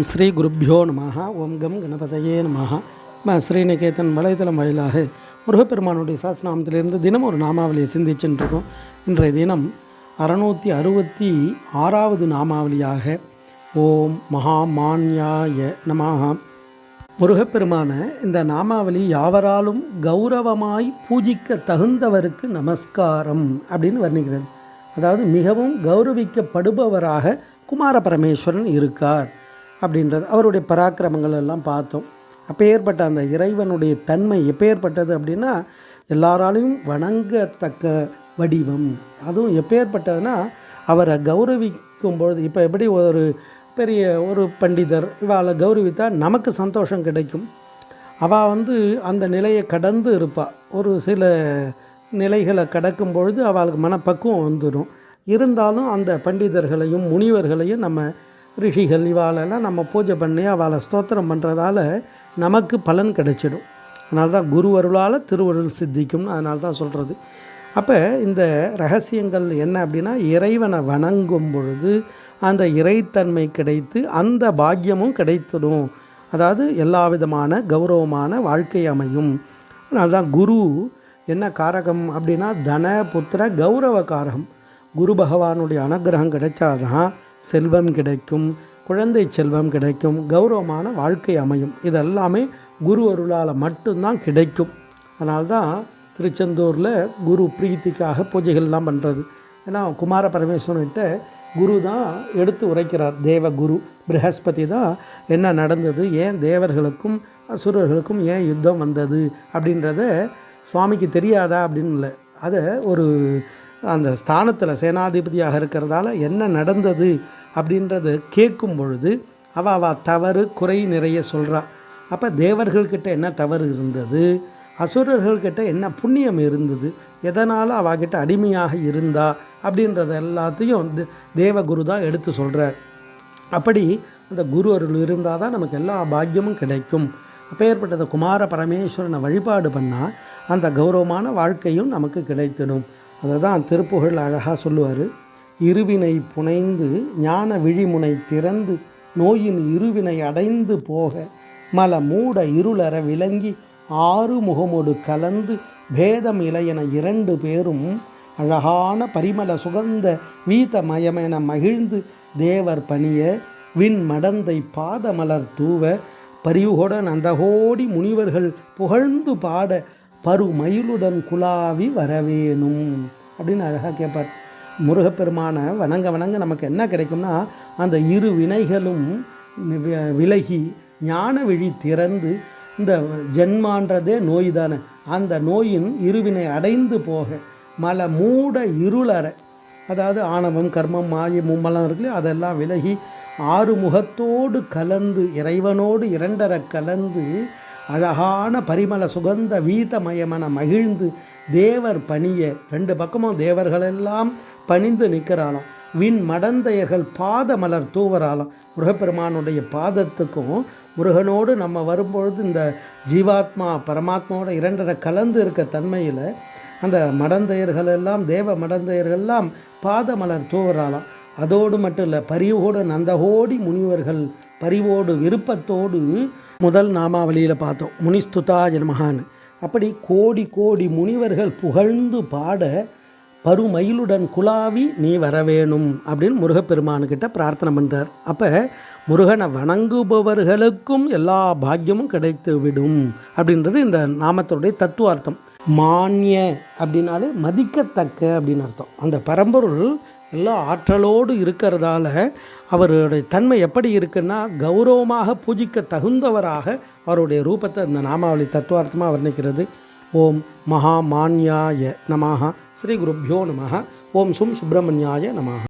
ஓம் ஸ்ரீ குருப்யோ நமஹ. ஓம் கம் கணபதையே நமஹ. ஸ்ரீநிகேதன் வலைதளம் வாயிலாக முருகப்பெருமானுடைய சாஸ்திரநாமத்திலிருந்து தினம் ஒரு நாமாவளியை சிந்திச்சுருக்கோம். இன்றைய தினம் 666வது நாமாவளியாக ஓம் மகாமான்யாய நமஹ. முருகப்பெருமான இந்த நாமாவளி யாவராலும் கௌரவமாய் பூஜிக்க தகுந்தவருக்கு நமஸ்காரம் அப்படின்னு வர்ணிக்கிறது. அதாவது மிகவும் கௌரவிக்கப்படுபவராக குமார பரமேஸ்வரன் இருக்கார் அப்படின்றது. அவருடைய பராக்கிரமங்கள் எல்லாம் பார்த்தோம். அப்பேற்பட்ட அந்த இறைவனுடைய தன்மை எப்பேற்பட்டது அப்படின்னா, எல்லாராலையும் வணங்கத்தக்க வடிவம். அதுவும் எப்பேற்பட்டதுன்னா, அவரை கௌரவிக்கும் பொழுது, இப்போ எப்படி ஒரு பெரிய ஒரு பண்டிதர் இவாளை கௌரவித்தால் நமக்கு சந்தோஷம் கிடைக்கும். அவள் அந்த நிலையை கடந்து இருப்பாள். ஒரு சில நிலைகளை கடக்கும் பொழுது அவளுக்கு மனப்பக்குவம் வந்துடும். இருந்தாலும் அந்த பண்டிதர்களையும் முனிவர்களையும் நம்ம ரிஷிகள் இவாளெல்லாம் நம்ம பூஜை பண்ணி அவளை ஸ்தோத்திரம் பண்ணுறதால நமக்கு பலன் கிடைச்சிடும். அதனால தான் குரு அருளால் திருவருள் சித்திக்கும்னு அதனால தான் சொல்கிறது. அப்போ இந்த ரகசியங்கள் என்ன அப்படின்னா, இறைவனை வணங்கும் பொழுது அந்த இறைத்தன்மை கிடைத்து அந்த பாக்கியமும் கிடைத்திடும். அதாவது எல்லா விதமான கௌரவமான வாழ்க்கை அமையும். அதனால தான் குரு என்ன காரகம் அப்படின்னா, தன புத்திர கௌரவ காரகம். குரு பகவானுடைய அனுகிரகம் கிடைச்சாதான் செல்வம் கிடைக்கும், குழந்தை செல்வம் கிடைக்கும், கௌரவமான வாழ்க்கை அமையும். இதெல்லாமே குரு அருளால் மட்டும்தான் கிடைக்கும். அதனால தான் திருச்செந்தூரில் குரு பிரீத்திக்காக பூஜைகள்லாம் பண்ணுறது. ஏன்னா குமார பரமேஸ்வரன்கிட்ட குரு தான் எடுத்து உரைக்கிறார். தேவகுரு ப்ரஹஸ்பதி தான் என்ன நடந்தது, ஏன் தேவர்களுக்கும் அசுரர்களுக்கும் ஏன் யுத்தம் வந்தது அப்படின்றத சுவாமிக்கு தெரியாதா அப்படின்னு இல்லை. அதை ஒரு அந்த ஸ்தானத்தில் சேனாதிபதியாக இருக்கிறதால என்ன நடந்தது அப்படின்றத கேட்கும் பொழுது அவள் தவறு குறை நிறைய சொல்கிறா. அப்போ தேவர்கள்கிட்ட என்ன தவறு இருந்தது, அசுரர்கள்கிட்ட என்ன புண்ணியம் இருந்தது, எதனால் அவகிட்ட அடிமையாக இருந்தா அப்படின்றத எல்லாத்தையும் தேவகுரு தான் எடுத்து சொல்கிறார். அப்படி அந்த குரு அருள் இருந்தால் தான் நமக்கு எல்லா பாக்கியமும் கிடைக்கும். அப்பேற்பட்ட குமார பரமேஸ்வரனை வழிபாடு பண்ணால் அந்த கௌரவமான வாழ்க்கையும் நமக்கு கிடைத்திடும். அதை தான் திருப்புகழ் அழகாக சொல்லுவார். இருவினை புனைந்து ஞான விழிமுனை திறந்து நோயின் இருவினை அடைந்து போக மல மூட இருளற விளங்கி ஆறு முகமோடு கலந்து பேதம் இலையென இரண்டு பேரும் அழகான பரிமள சுகந்த வீதமயமென மகிழ்ந்து தேவர் பணிய விண் மடந்தை பாதமலர் தூவ பரிவுகொடன் அந்தகோடி முனிவர்கள் புகழ்ந்து பாட பருமயிலுடன் குலாவி வரவேணும் அப்படின்னு அழகாக கேட்பார். முருகப்பெருமான வணங்க வணங்க நமக்கு என்ன கிடைக்கும்னா, அந்த இரு வினைகளும் விலகி ஞான விழி திறந்து, இந்த ஜென்மான்றதே நோய் தானே, அந்த நோயின் இருவினை அடைந்து போக மல மூட இருளற, அதாவது ஆணவம் கர்மம் மாயை மும்மலம் இருக்குல்லையே, அதெல்லாம் விலகி ஆறு முகத்தோடு கலந்து இறைவனோடு இரண்டர கலந்து அழகான பரிமள சுகந்த வீதமயமன மகிழ்ந்து தேவர் பணிய, ரெண்டு பக்கமும் தேவர்களெல்லாம் பணிந்து நிற்கிறாளாம். விண் மடந்தையர்கள் பாத மலர் தூவராளாம். முருகப்பெருமானுடைய பாதத்துக்கும் முருகனோடு நம்ம வரும்பொழுது இந்த ஜீவாத்மா பரமாத்மாவோட இரண்டரை கலந்து இருக்க தன்மையில் அந்த மடந்தையர்களெல்லாம் தேவ மடந்தையர்களெல்லாம் பாத மலர் தூவராளாம். அதோடு மட்டும் இல்லை, பரிவோடு நந்தகோடி முனிவர்கள் பரிவோடு விருப்பத்தோடு முதல் நாமாவளியில் பார்த்தோம் முனிஸ்துதாய நமஹான்னு. அப்படி கோடி கோடி முனிவர்கள் புகழ்ந்து பாட பருமயிலுடன் குலாவி நீ வரவேணும் அப்படின்னு முருகப்பெருமானுக்கிட்ட பிரார்த்தனை பண்ணுறார். அப்போ முருகனை வணங்குபவர்களுக்கும் எல்லா பாக்கியமும் கிடைத்து விடும் அப்படின்றது இந்த நாமத்தினுடைய தத்துவார்த்தம். மானிய அப்படின்னாலே மதிக்கத்தக்க அப்படின்னு அர்த்தம். அந்த பரம்பொருள் எல்லா ஆற்றலோடு இருக்கிறதால அவருடைய தன்மை எப்படி இருக்குன்னா, கௌரவமாக பூஜிக்க தகுந்தவராக அவருடைய ரூபத்தை இந்த நாமாவளி தத்துவார்த்தமாக வர்ணிக்கிறது. ஓம் மகாமான்யாய நமஹ. ஸ்ரீ குருப்யோ நமஹ. ஓம் சும் சுப்பிரமணியாய நமஹ.